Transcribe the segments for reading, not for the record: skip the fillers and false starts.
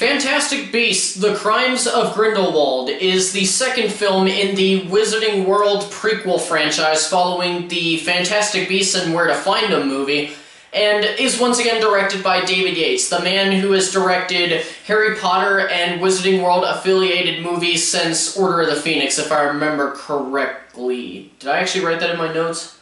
Fantastic Beasts: The Crimes of Grindelwald is the second film in the Wizarding World prequel franchise following the Fantastic Beasts and Where to Find Them movie, and is once again directed by David Yates, the man who has directed Harry Potter and Wizarding World affiliated movies since Order of the Phoenix, if I remember correctly. Did I actually write that in my notes?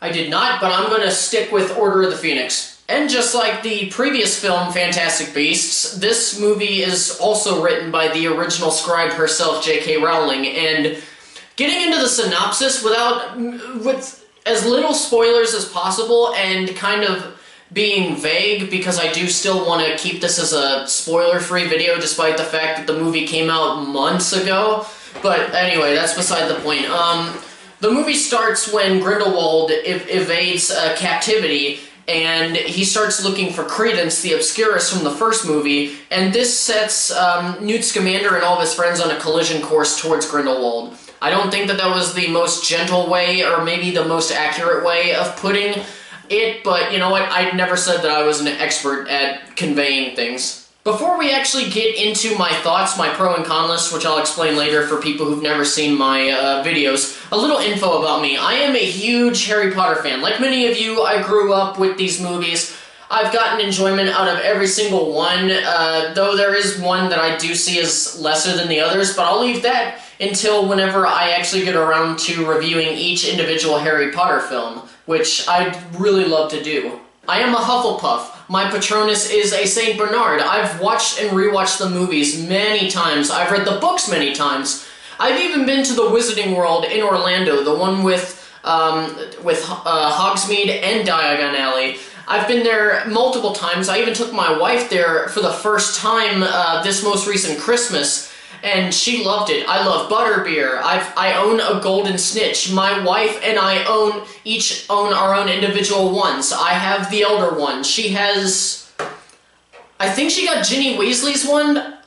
I did not, but I'm going to stick with Order of the Phoenix. And just like the previous film, Fantastic Beasts, this movie is also written by the original scribe herself, J.K. Rowling, and getting into the synopsis with as little spoilers as possible and kind of being vague, because I do still want to keep this as a spoiler-free video despite the fact that the movie came out months ago. But anyway, that's beside the point. The movie starts when Grindelwald evades captivity, and he starts looking for Credence, the Obscurus from the first movie, and this sets Newt Scamander and all of his friends on a collision course towards Grindelwald. I don't think that that was the most gentle way, or maybe the most accurate way of putting it, but you know what, I never said that I was an expert at conveying things. Before we actually get into my thoughts, my pro and con list, which I'll explain later for people who've never seen my videos, a little info about me. I am a huge Harry Potter fan. Like many of you, I grew up with these movies. I've gotten enjoyment out of every single one, though there is one that I do see as lesser than the others, but I'll leave that until whenever I actually get around to reviewing each individual Harry Potter film, which I'd really love to do. I am a Hufflepuff. My Patronus is a Saint Bernard. I've watched and rewatched the movies many times. I've read the books many times. I've even been to the Wizarding World in Orlando, the one with Hogsmeade and Diagon Alley. I've been there multiple times. I even took my wife there for the first time this most recent Christmas, and she loved it. I love butterbeer. I own a golden snitch. My wife and I each own our own individual ones. I have the elder one. She has... I think she got Ginny Weasley's one.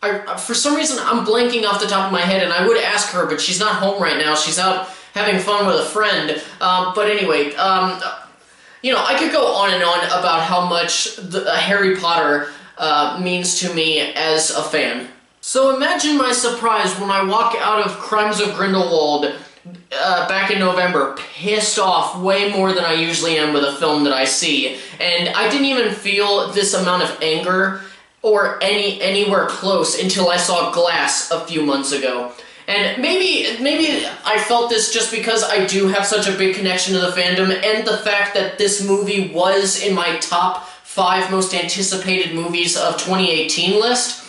For some reason, I'm blanking off the top of my head, and I would ask her, but she's not home right now. She's out having fun with a friend. But anyway, you know, I could go on and on about how much Harry Potter means to me as a fan. So imagine my surprise when I walk out of Crimes of Grindelwald back in November, pissed off way more than I usually am with a film that I see. And I didn't even feel this amount of anger or anywhere close until I saw Glass a few months ago. And maybe I felt this just because I do have such a big connection to the fandom, and the fact that this movie was in my top 5 most anticipated movies of 2018 list.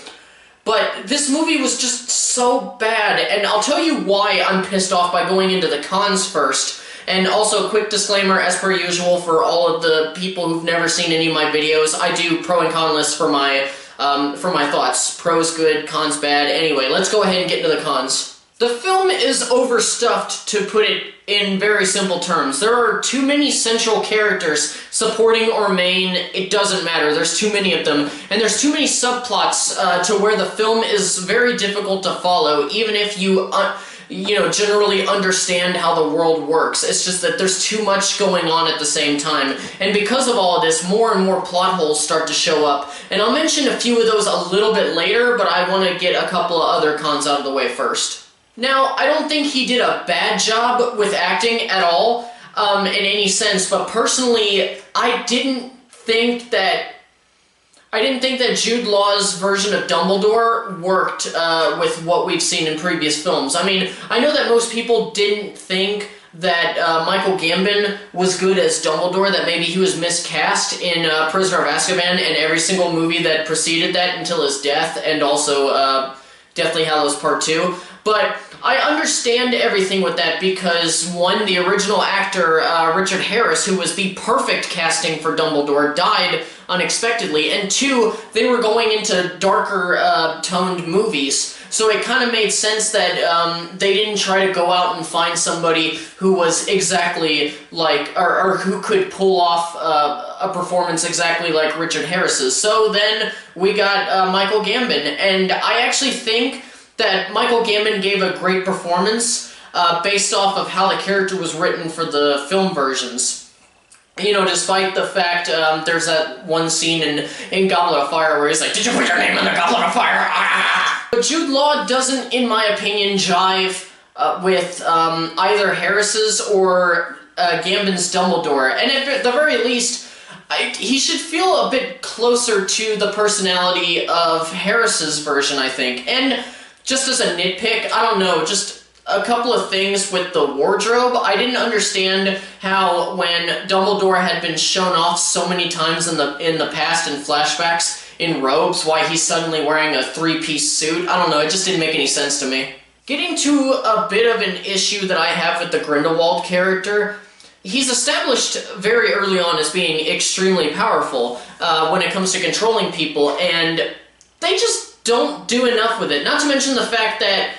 But this movie was just so bad, and I'll tell you why I'm pissed off by going into the cons first. And also, quick disclaimer, as per usual, for all of the people who've never seen any of my videos, I do pro and con lists for my thoughts. Pros good, cons bad. Anyway, let's go ahead and get into the cons. The film is overstuffed, to put it in very simple terms. There are too many central characters, supporting or main, it doesn't matter. There's too many of them. And there's too many subplots to where the film is very difficult to follow, even if you generally understand how the world works. It's just that there's too much going on at the same time. And because of all of this, more and more plot holes start to show up. And I'll mention a few of those a little bit later, but I want to get a couple of other cons out of the way first. Now, I don't think he did a bad job with acting at all, in any sense, but personally, I didn't think that Jude Law's version of Dumbledore worked with what we've seen in previous films. I mean, I know that most people didn't think that Michael Gambon was good as Dumbledore, that maybe he was miscast in Prisoner of Azkaban and every single movie that preceded that until his death, and also Deathly Hallows Part 2. But I understand everything with that because, one, the original actor, Richard Harris, who was the perfect casting for Dumbledore, died unexpectedly, and two, they were going into darker toned movies, so it kind of made sense that they didn't try to go out and find somebody who was exactly like, or who could pull off a performance exactly like Richard Harris's. So then we got Michael Gambon, and I actually think that Michael Gambon gave a great performance based off of how the character was written for the film versions. You know, despite the fact there's that one scene in Goblet of Fire where he's like, "Did you put your name in the Goblet of Fire?" Ah! But Jude Law doesn't, in my opinion, jive with either Harris's or Gambon's Dumbledore. And at the very least, he should feel a bit closer to the personality of Harris's version, I think. And just as a nitpick, I don't know, just a couple of things with the wardrobe. I didn't understand how when Dumbledore had been shown off so many times in the past in flashbacks in robes, why he's suddenly wearing a three-piece suit. I don't know, it just didn't make any sense to me. Getting to a bit of an issue that I have with the Grindelwald character, he's established very early on as being extremely powerful when it comes to controlling people, and they just don't do enough with it. Not to mention the fact that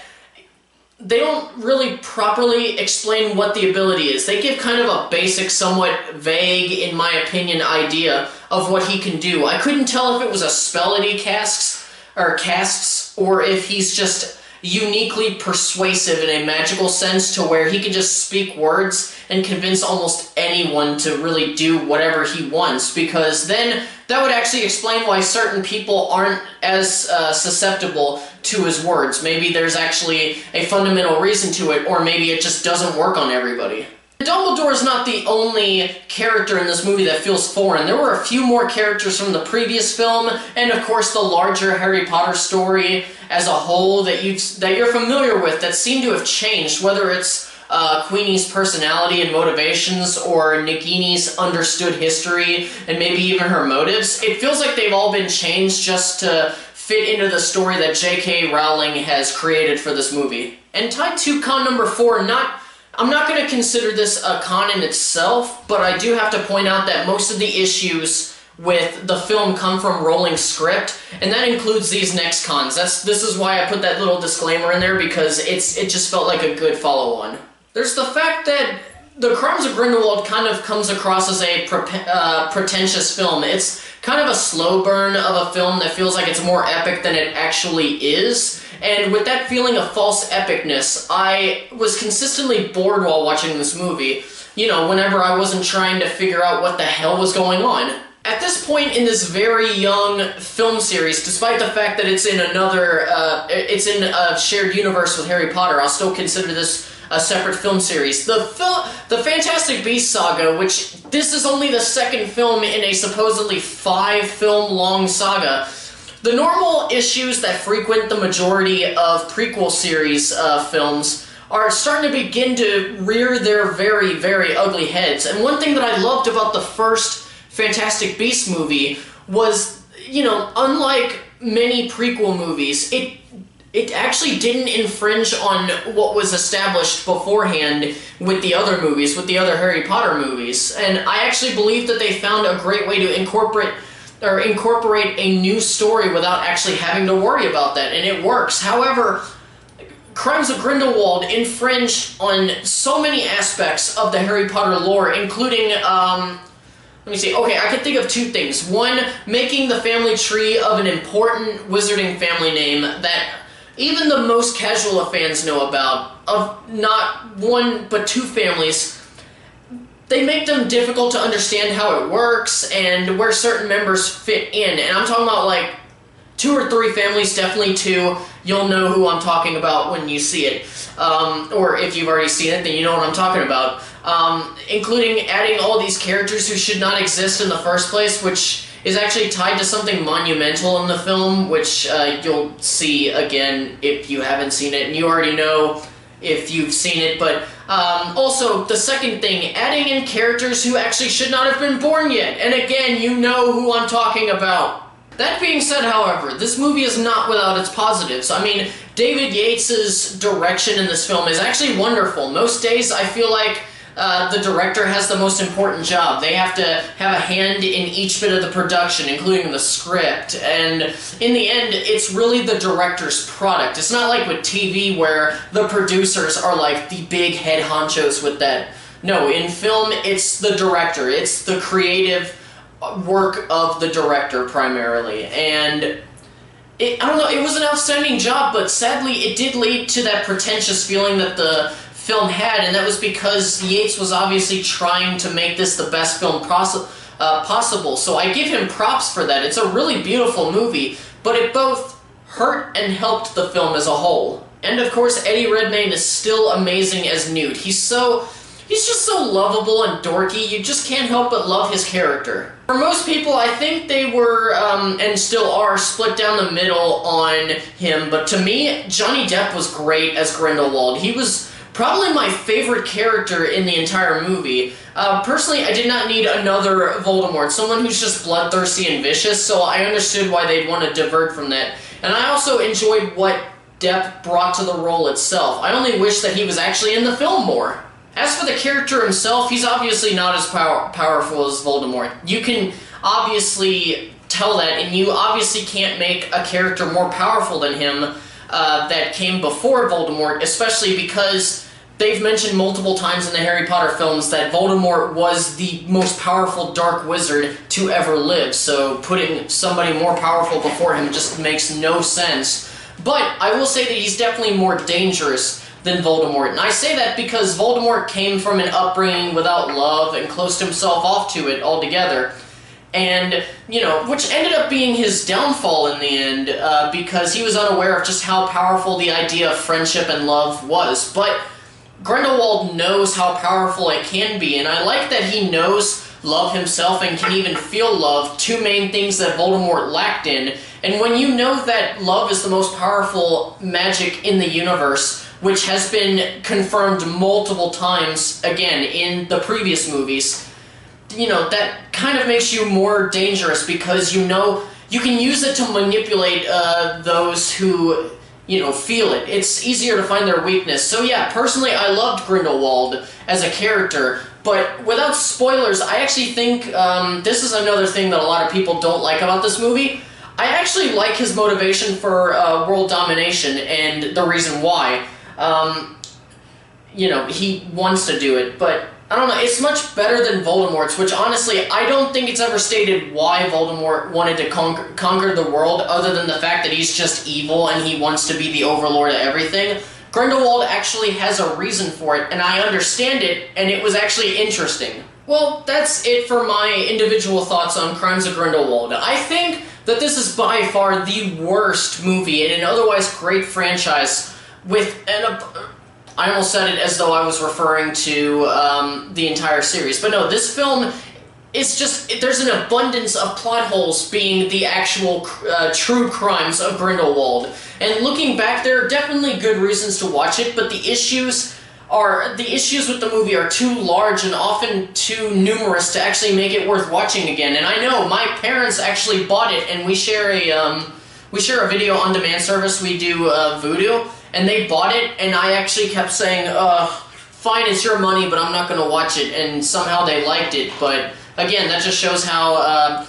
they don't really properly explain what the ability is. They give kind of a basic, somewhat vague, in my opinion, idea of what he can do. I couldn't tell if it was a spell that he casts, or if he's just uniquely persuasive in a magical sense to where he can just speak words and convince almost anyone to really do whatever he wants, because then that would actually explain why certain people aren't as susceptible to his words. Maybe there's actually a fundamental reason to it, or maybe it just doesn't work on everybody. Dumbledore is not the only character in this movie that feels foreign. There were a few more characters from the previous film, and of course the larger Harry Potter story as a whole that you're familiar with that seem to have changed, whether it's Queenie's personality and motivations, or Nagini's understood history, and maybe even her motives. It feels like they've all been changed just to fit into the story that J.K. Rowling has created for this movie. And tied to con number 4, I'm not going to consider this a con in itself, but I do have to point out that most of the issues with the film come from Rowling's script, and that includes these next cons. This is why I put that little disclaimer in there, because it just felt like a good follow-on. There's the fact that The Crimes of Grindelwald kind of comes across as a pretentious film. It's kind of a slow burn of a film that feels like it's more epic than it actually is. And with that feeling of false epicness, I was consistently bored while watching this movie. You know, whenever I wasn't trying to figure out what the hell was going on. At this point in this very young film series, despite the fact that it's in it's in a shared universe with Harry Potter, I'll still consider this a separate film series. The Fantastic Beasts saga, which this is only the second film in a supposedly 5-film-long saga. The normal issues that frequent the majority of prequel series films are starting to begin to rear their very, very ugly heads. And one thing that I loved about the first Fantastic Beasts movie was, you know, unlike many prequel movies, it actually didn't infringe on what was established beforehand with the other movies, with the other Harry Potter movies. And I actually believe that they found a great way to incorporate a new story without actually having to worry about that, and it works. However, Crimes of Grindelwald infringed on so many aspects of the Harry Potter lore, including, let me see, okay, I can think of 2 things. One, making the family tree of an important wizarding family name that even the most casual of fans know about, of not 1 but 2 families. They make them difficult to understand how it works and where certain members fit in. And I'm talking about like 2 or 3 families, definitely 2. You'll know who I'm talking about when you see it. Or if you've already seen it, then you know what I'm talking about. Including adding all these characters who should not exist in the first place, which is actually tied to something monumental in the film, which you'll see again if you haven't seen it, and you already know if you've seen it, but also, the second thing, adding in characters who actually should not have been born yet, and again, you know who I'm talking about. That being said, however, this movie is not without its positives. I mean, David Yates' direction in this film is actually wonderful. Most days, I feel like the director has the most important job. They have to have a hand in each bit of the production, including the script, and in the end, it's really the director's product. It's not like with TV where the producers are like the big head honchos with that. No, in film, it's the director. It's the creative work of the director primarily, and I don't know, it was an outstanding job, but sadly it did lead to that pretentious feeling that the film had, and that was because Yates was obviously trying to make this the best film possible. So I give him props for that. It's a really beautiful movie, but it both hurt and helped the film as a whole. And of course, Eddie Redmayne is still amazing as Newt. He's just so lovable and dorky, you just can't help but love his character. For most people, I think they were, and still are, split down the middle on him, but to me, Johnny Depp was great as Grindelwald. He was probably my favorite character in the entire movie. Personally, I did not need another Voldemort, someone who's just bloodthirsty and vicious, so I understood why they'd want to divert from that. And I also enjoyed what Depp brought to the role itself. I only wish that he was actually in the film more. As for the character himself, he's obviously not as powerful as Voldemort. You can obviously tell that, and you obviously can't make a character more powerful than him that came before Voldemort, especially because they've mentioned multiple times in the Harry Potter films that Voldemort was the most powerful dark wizard to ever live, so putting somebody more powerful before him just makes no sense. But I will say that he's definitely more dangerous than Voldemort, and I say that because Voldemort came from an upbringing without love and closed himself off to it altogether, and, you know, which ended up being his downfall in the end, because he was unaware of just how powerful the idea of friendship and love was. But Grindelwald knows how powerful it can be, and I like that he knows love himself and can even feel love, two main things that Voldemort lacked in. And when you know that love is the most powerful magic in the universe, which has been confirmed multiple times, again, in the previous movies, you know, that kind of makes you more dangerous because you know you can use it to manipulate those who, you know, feel it. It's easier to find their weakness. So yeah, personally, I loved Grindelwald as a character, but without spoilers, I actually think this is another thing that a lot of people don't like about this movie. I actually like his motivation for world domination and the reason why. You know, he wants to do it, but I don't know, it's much better than Voldemort's, which honestly, I don't think it's ever stated why Voldemort wanted to conquer the world, other than the fact that he's just evil and he wants to be the overlord of everything. Grindelwald actually has a reason for it, and I understand it, and it was actually interesting. Well, that's it for my individual thoughts on Crimes of Grindelwald. I think that this is by far the worst movie in an otherwise great franchise, with an... I almost said it as though I was referring to the entire series. But no, this film is just... There's an abundance of plot holes being the actual true crimes of Grindelwald. And looking back, there are definitely good reasons to watch it, but the issues with the movie are too large and often too numerous to actually make it worth watching again. And I know, my parents actually bought it, and we share a video on demand service. We do Voodoo. And they bought it, and I actually kept saying, fine, it's your money, but I'm not going to watch it, and somehow they liked it. But, again, that just shows how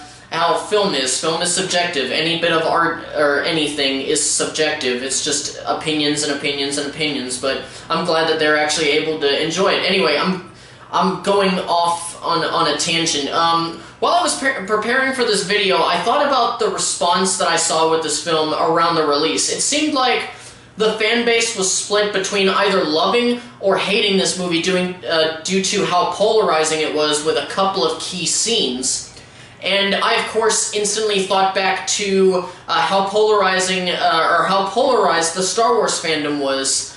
film is. Film is subjective. Any bit of art or anything is subjective. It's just opinions and opinions and opinions, but I'm glad that they're actually able to enjoy it. Anyway, I'm going off on a tangent. While I was preparing for this video, I thought about the response that I saw with this film around the release. It seemed like the fan base was split between either loving or hating this movie due to how polarizing it was with a couple of key scenes. And I, of course, instantly thought back to how polarized the Star Wars fandom was,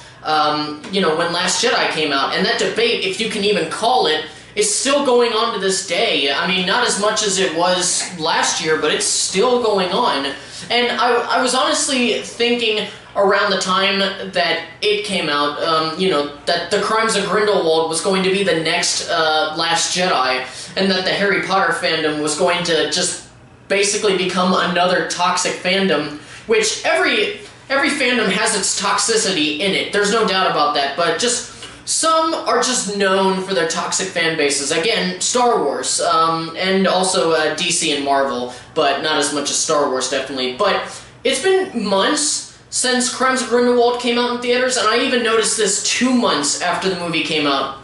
you know, when Last Jedi came out. And that debate, if you can even call it, is still going on to this day. I mean, not as much as it was last year, but it's still going on. And I was honestly thinking around the time that it came out, you know, that the Crimes of Grindelwald was going to be the next Last Jedi, and that the Harry Potter fandom was going to just basically become another toxic fandom, which every fandom has its toxicity in it. There's no doubt about that, but just some are just known for their toxic fan bases. Again, Star Wars, and also DC and Marvel, but not as much as Star Wars, definitely. But it's been months since Crimes of Grindelwald came out in theaters, and I even noticed this 2 months after the movie came out.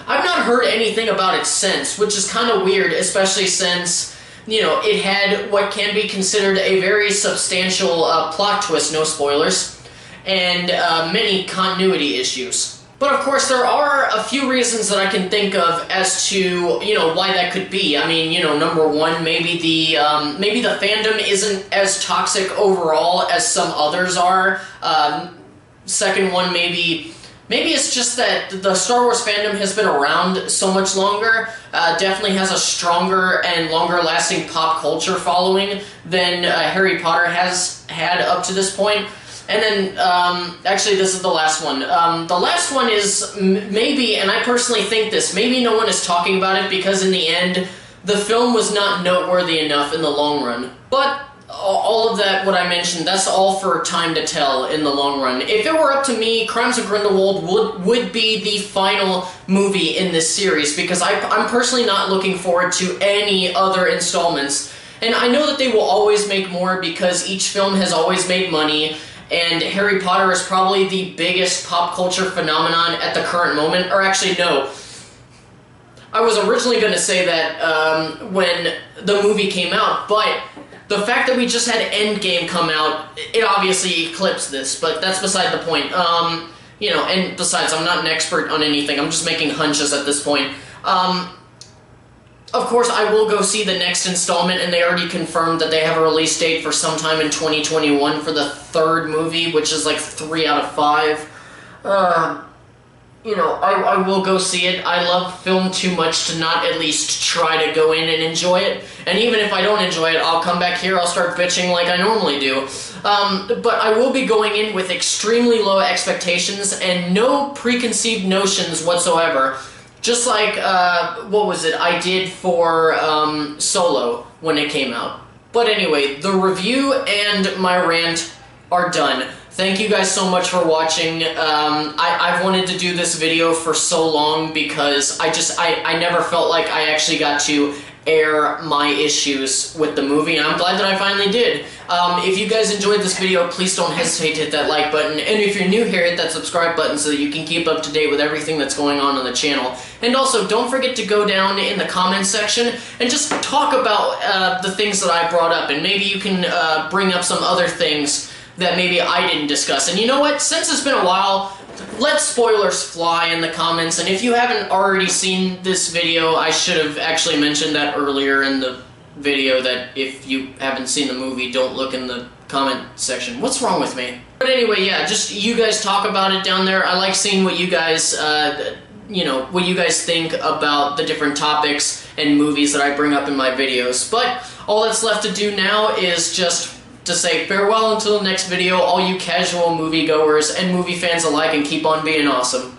I've not heard anything about it since, which is kind of weird, especially since, you know, it had what can be considered a very substantial plot twist, no spoilers, and many continuity issues. But of course, there are a few reasons that I can think of as to, you know, why that could be. I mean, you know, number one, maybe the fandom isn't as toxic overall as some others are. Second one, maybe it's just that the Star Wars fandom has been around so much longer, definitely has a stronger and longer-lasting pop culture following than Harry Potter has had up to this point. And then, actually, this is the last one. The last one is maybe, and I personally think this, maybe no one is talking about it because in the end, the film was not noteworthy enough in the long run. But all of that, what I mentioned, that's all for time to tell in the long run. If it were up to me, Crimes of Grindelwald would be the final movie in this series because I'm personally not looking forward to any other installments. And I know that they will always make more because each film has always made money. And Harry Potter is probably the biggest pop culture phenomenon at the current moment. Or actually, no. I was originally going to say that when the movie came out, but the fact that we just had Endgame come out, it obviously eclipsed this, but that's beside the point. You know, and besides, I'm not an expert on anything. I'm just making hunches at this point. Of course, I will go see the next installment, and they already confirmed that they have a release date for sometime in 2021 for the third movie, which is like 3 out of 5. You know, I will go see it. I love film too much to not at least try to go in and enjoy it. And even if I don't enjoy it, I'll come back here, I'll start bitching like I normally do. But I will be going in with extremely low expectations and no preconceived notions whatsoever. Just like, what was it, I did for Solo when it came out. But anyway, the review and my rant are done. Thank you guys so much for watching. I've wanted to do this video for so long because I never felt like I actually got to air my issues with the movie, and I'm glad that I finally did. If you guys enjoyed this video, please don't hesitate to hit that like button, and if you're new here, hit that subscribe button so that you can keep up to date with everything that's going on the channel. And also, don't forget to go down in the comments section and just talk about the things that I brought up, and maybe you can bring up some other things that maybe I didn't discuss. And you know what? Since it's been a while, let spoilers fly in the comments, and if you haven't already seen this video, I should have actually mentioned that earlier in the video, that if you haven't seen the movie, don't look in the comment section. What's wrong with me? But anyway, yeah, just you guys talk about it down there. I like seeing what you guys, you know, what you guys think about the different topics and movies that I bring up in my videos. But all that's left to do now is just to say farewell until the next video, all you casual moviegoers and movie fans alike, and keep on being awesome.